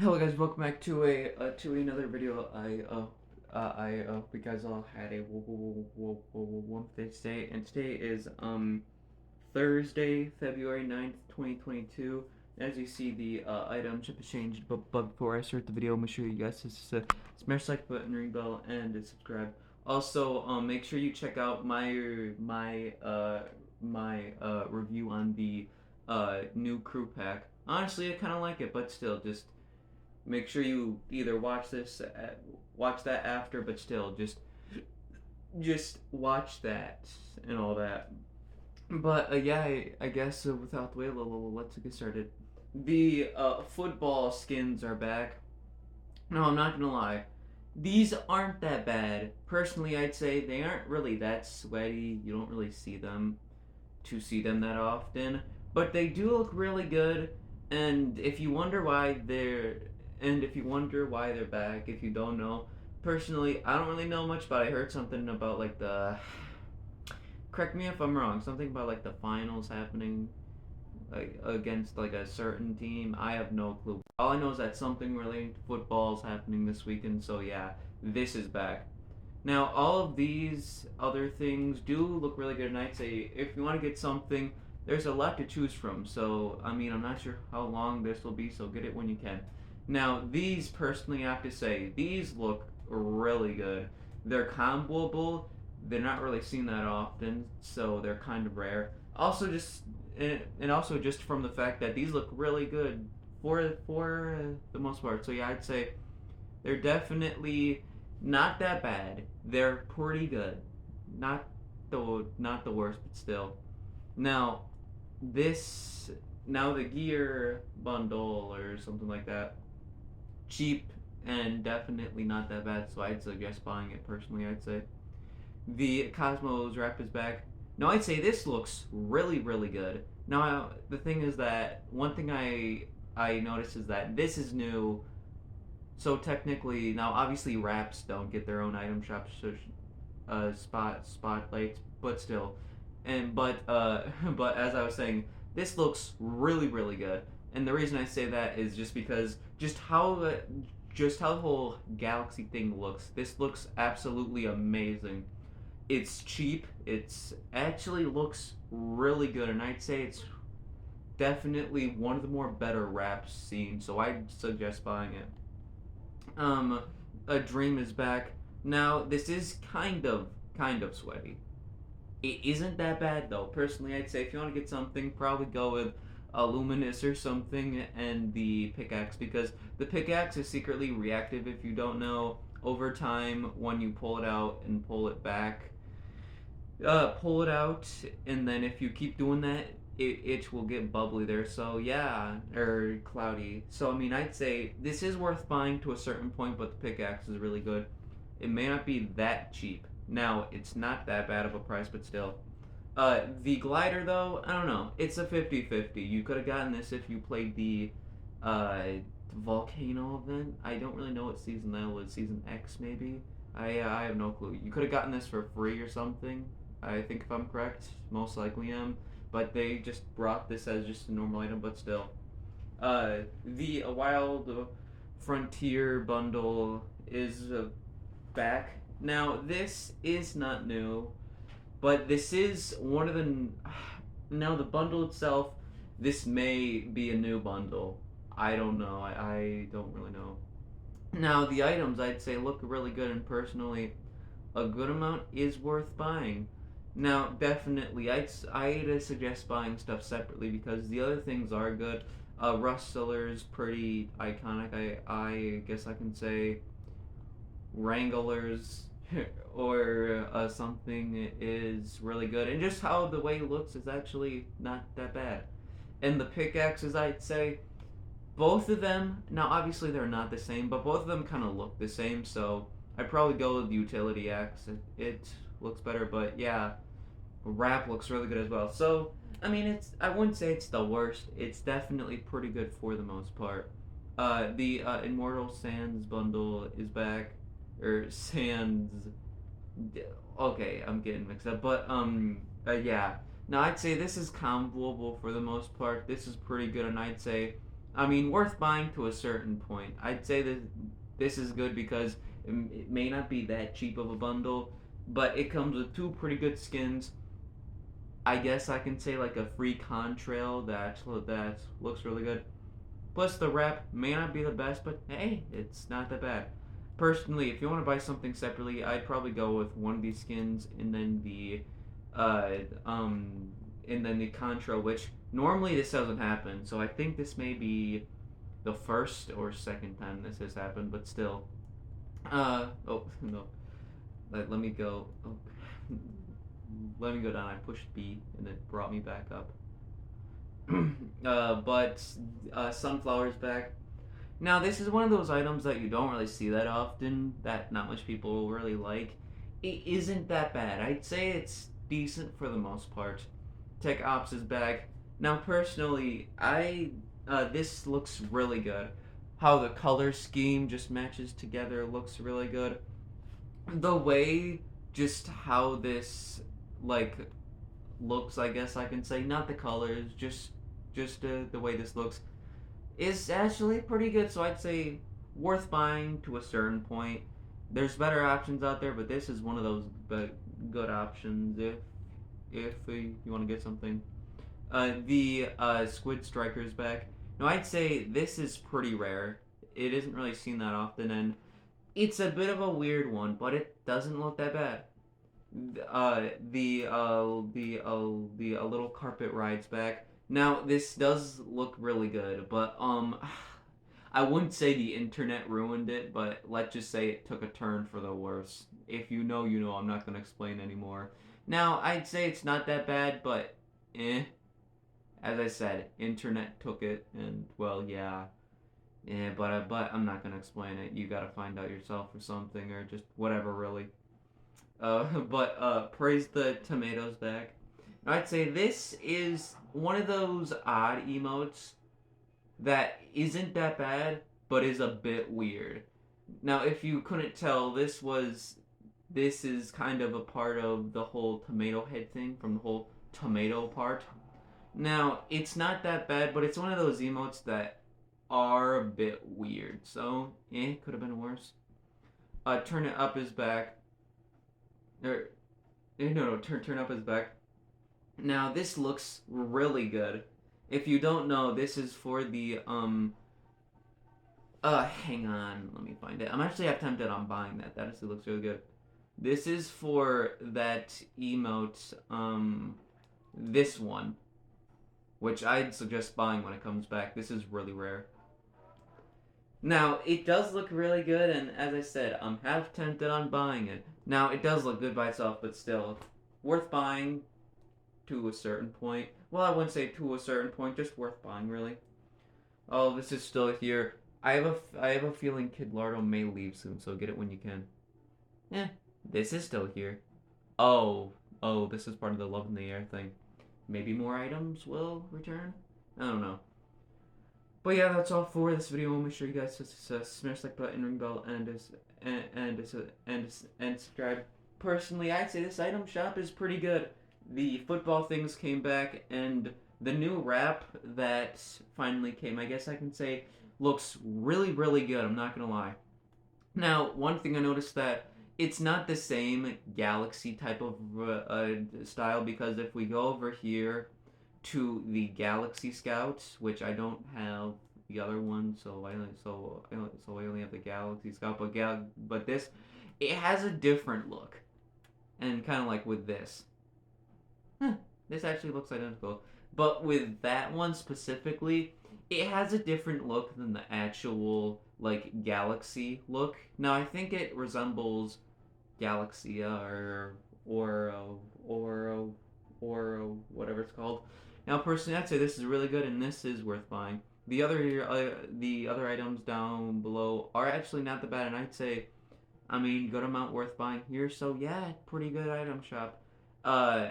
Hello guys, welcome back to another video. I hope you guys all had a wonderful day, and today is Thursday, February 9th, 2022. As you see, the item chip has changed, but before I start the video, make sure you guys smash the like button, ring bell, and subscribe. Also, make sure you check out my review on the new crew pack. Honestly, I kind of like it, but still, just make sure you either watch that after, but still, just watch that and all that. But yeah, I guess without the wait, let's get started. The football skins are back. No, I'm not gonna lie. These aren't that bad. Personally, I'd say they aren't really that sweaty. You don't really see them that often, but they do look really good. And if you wonder why they're back, if you don't know, personally, I don't really know much, but I heard something about like the correct me if I'm wrong, something about like the finals happening like against like a certain team. I have no clue. All I know is that something relating to football is happening this weekend. So yeah, this is back. Now, all of these other things do look really good, and I'd say if you want to get something, there's a lot to choose from. So, I mean, I'm not sure how long this will be, so get it when you can. Now, these, personally, I have to say, these look really good. They're comboable, they're not really seen that often, so they're kind of rare. Also, and also just from the fact that these look really good for the most part. So, yeah, I'd say they're definitely not that bad. They're pretty good. Not not the worst, but still. Now, this now the gear bundle or something like that, cheap and definitely not that bad. So I'd suggest buying it personally. I'd say the Cosmos wrap is back. Now I'd say this looks really good. Now the thing is that one thing I noticed is that this is new, so technically, now obviously wraps don't get their own item shops, so spotlights, but still, but as I was saying, this looks really good, and the reason I say that is just because just how the whole galaxy thing looks. This looks absolutely amazing. It's cheap. It's actually looks really good, and I'd say it's definitely one of the more better wraps seen. So I'd suggest buying it. Um, a dream is back. Now this is kind of sweaty. It isn't that bad though. Personally, I'd say if you want to get something, probably go with a luminous or something and the pickaxe, because the pickaxe is secretly reactive. If you don't know, over time when you pull it out and pull it back, pull it out, and then if you keep doing that, it will get bubbly there. So yeah, or cloudy. So I mean, I'd say this is worth buying to a certain point, but the pickaxe is really good. It may not be that cheap. Now, it's not that bad of a price, but still. The glider, though, I don't know. It's a 50-50. You could have gotten this if you played the uh, volcano event. I don't really know what season that was. Season X, maybe? I have no clue. You could have gotten this for free or something. I think if I'm correct, most likely am. But they just brought this as just a normal item, but still. The Wild Frontier bundle is back. Now, this is not new, but this is one of the. Now, the bundle itself, this may be a new bundle. I don't know. I don't really know. Now, the items I'd say look really good, and personally, a good amount is worth buying. Now, definitely, I'd suggest buying stuff separately because the other things are good. Rustler's pretty iconic. I guess I can say Wranglers or something is really good, and just how the way it looks is actually not that bad. And the pickaxes, I'd say, both of them. Now, obviously, they're not the same, but both of them kind of look the same. So I'd probably go with the utility axe. It looks better, but yeah, wrap looks really good as well. So I mean, I wouldn't say it's the worst. It's definitely pretty good for the most part. The Immortal Sands bundle is back, or Sands. Okay, I'm getting mixed up, but yeah. Now I'd say this is comboable for the most part. This is pretty good, and I'd say I mean, worth buying to a certain point. I'd say that this is good because it may not be that cheap of a bundle, but it comes with two pretty good skins. I guess I can say like a free contrail that looks really good. Plus the wrap may not be the best, but hey, it's not that bad. Personally, if you want to buy something separately, I'd probably go with one of these skins uh, um, and then the contrail, which normally this doesn't happen. So I think this may be the first or second time this has happened, but still. Oh no, let me go. Oh, let me go down. I pushed B and it brought me back up. But sunflowers back. Now this is one of those items that you don't really see that often. That not much people really like. It isn't that bad. I'd say it's decent for the most part. Tech Ops is back. Now personally, I this looks really good. How the color scheme just matches together looks really good. The way just how this like looks, I guess I can say, not the colors, just the way this looks is actually pretty good. So I'd say worth buying to a certain point. There's better options out there, but this is one of those good options if you want to get something. The Squid Striker is back. Now I'd say this is pretty rare. It isn't really seen that often, and it's a bit of a weird one, but it doesn't look that bad. The little carpet rides back. Now this does look really good, but I wouldn't say the internet ruined it, but let's just say it took a turn for the worse. If you know, you know. I'm not gonna explain anymore. Now I'd say it's not that bad, but eh. As I said, internet took it, and well, yeah. Yeah, but I'm not gonna explain it. You gotta find out yourself or something, or just whatever, really. But praise the tomatoes back. I'd say this is one of those odd emotes that isn't that bad, but is a bit weird. Now, if you couldn't tell, this is kind of a part of the whole tomato head thing from the whole tomato part. Now, it's not that bad, but it's one of those emotes that are a bit weird. So, could have been worse. Turn it up is back. Or, no, turn up is back. Now this looks really good. If you don't know, this is for the hang on, let me find it. I'm actually half tempted on buying that. That actually looks really good. This is for that emote, this one, which I'd suggest buying when it comes back. This is really rare. Now, it does look really good, and as I said, I'm half tempted on buying it. Now, it does look good by itself, but still, worth buying to a certain point. Well, I wouldn't say to a certain point, just worth buying, really. Oh, this is still here. I have a feeling Kid Lardo may leave soon, so get it when you can. Eh, this is still here. Oh, this is part of the Love in the Air thing. Maybe more items will return? I don't know. But yeah, that's all for this video. Make sure you guys smash like button, ring bell, and subscribe. Personally, I'd say this item shop is pretty good. The football things came back, and the new wrap that finally came, I guess I can say, looks really, really good. I'm not gonna lie. Now, one thing I noticed that it's not the same galaxy type of style, because if we go over here to the Galaxy Scouts, which I don't have the other one, so I only have the Galaxy Scout. But this, it has a different look, and kind of like with this, this actually looks identical. But with that one specifically, it has a different look than the actual like Galaxy look. Now I think it resembles Galaxia or whatever it's called. Now, personally, I'd say this is really good, and this is worth buying. The other items down below are actually not that bad, and I'd say, I mean, good amount worth buying here. So yeah, pretty good item shop. Uh,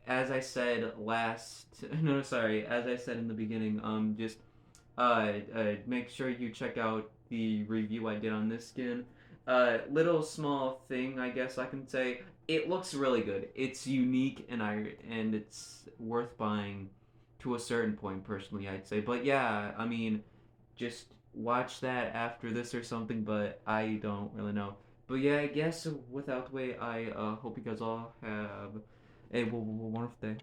as I said no, sorry, as I said in the beginning, just make sure you check out the review I did on this skin. Little small thing, I guess I can say. It looks really good. It's unique, and it's worth buying to a certain point. Personally, I'd say. But yeah, I mean, just watch that after this or something, but I don't really know. But yeah, I guess without the way, I hope you guys all have a wonderful day.